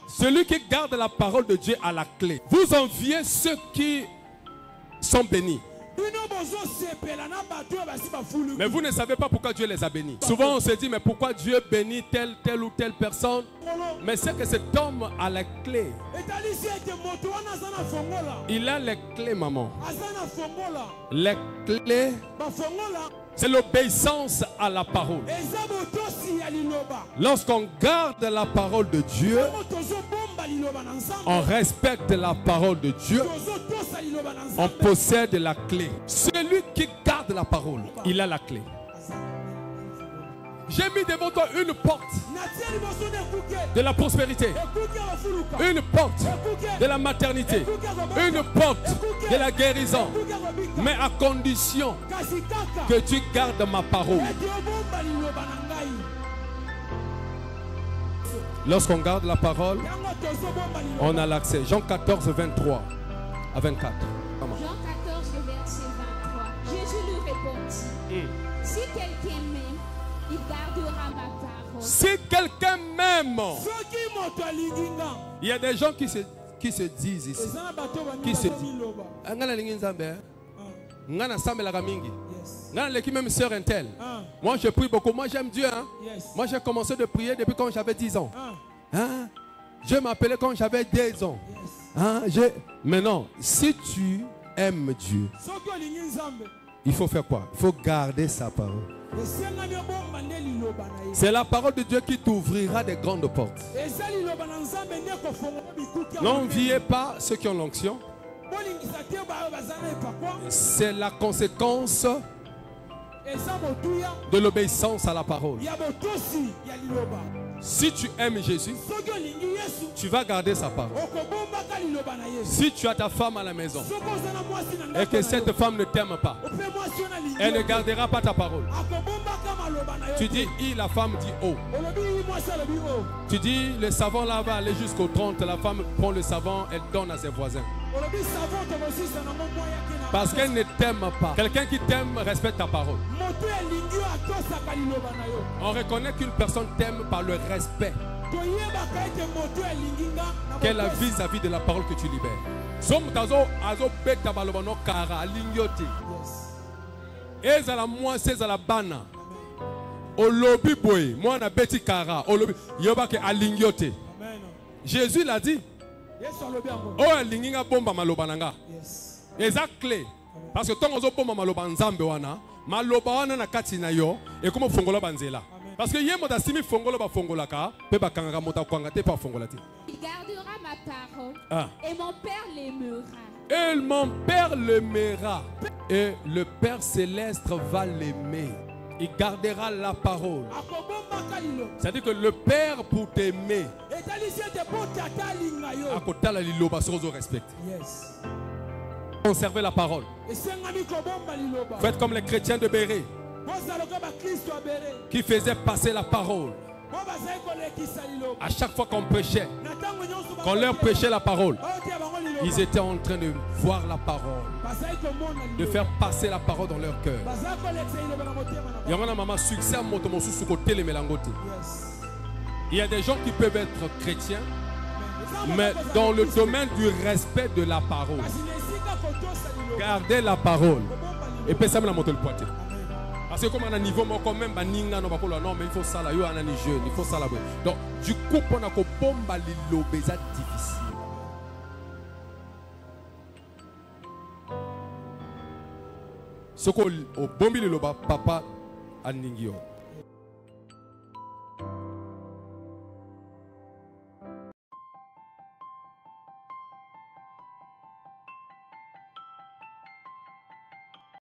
Celui qui garde la parole de Dieu a la clé. Vous enviez ceux qui sont bénis. Mais vous ne savez pas pourquoi Dieu les a bénis. Souvent on se dit, mais pourquoi Dieu bénit telle ou telle personne? Mais c'est que cet homme a la clé. Il a les clés, maman. Les clés, c'est l'obéissance à la parole. Lorsqu'on garde la parole de Dieu, on respecte la parole de Dieu, on possède la clé. Celui qui garde la parole, il a la clé. J'ai mis devant toi une porte de la prospérité, une porte de la maternité, une porte de la guérison, mais à condition que tu gardes ma parole. Lorsqu'on garde la parole, on a l'accès. Jean 14, 23 à 24. Comment? Jean 14, verset 23. Jésus lui répondit, si quelqu'un m'aime, il gardera ma parole. Si quelqu'un m'aime, il y a des gens qui se disent ici, qui se disent, même sœur Intel. Moi je prie beaucoup, moi j'aime Dieu. Hein? Moi j'ai commencé de prier depuis quand j'avais 10 ans. Hein? Je m'appelais quand j'avais 10 ans. Hein? Mais non, si tu aimes Dieu, il faut faire quoi? Il faut garder sa parole. C'est la parole de Dieu qui t'ouvrira des grandes portes. N'enviez pas ceux qui ont l'onction. C'est la conséquence de l'obéissance à la parole. Si tu aimes Jésus, tu vas garder sa parole. Si tu as ta femme à la maison et que cette femme ne t'aime pas, elle ne gardera pas ta parole. Tu dis I, la femme dit O. Tu dis le savon là va aller jusqu'au 30, la femme prend le savon, elle donne à ses voisins. Parce qu'elle ne t'aime pas. Quelqu'un qui t'aime respecte ta parole. On reconnaît qu'une personne t'aime par le respect qu'elle a vis-à-vis de la parole que tu libères. Jésus l'a dit. Oh, linginga bomba maloba nanga. Exactly. Parce que tant que bomba maloba nzambe wana, maloba wana na kati na yo, et comment fongola banzela. Parce que yemo da simi fongola ba fongola ka, pe ba kanga mota kwanga te pa fongola te. Il gardera ma parole. Et mon Père l'aimera. Et mon Père l'aimera. Et le Père céleste va l'aimer. Il gardera la parole. C'est-à-dire que le Père pour t'aimer, conservez la parole. Faites comme les chrétiens de Béret qui faisaient passer la parole. À chaque fois qu'on prêchait, qu'on leur prêchait la parole, ils étaient en train de voir la parole, de faire passer la parole dans leur cœur. Il y a des gens qui peuvent être chrétiens, mais dans le domaine du respect de la parole. Gardez la parole. Et puis ça me l'a monté le poitier. Parce que comme on a un niveau, quand même, non, mais il faut ça là, il faut ça là. Donc, du coup, on a bomba l'obésa difficile. Ce qu'on bombi le papa a ningio.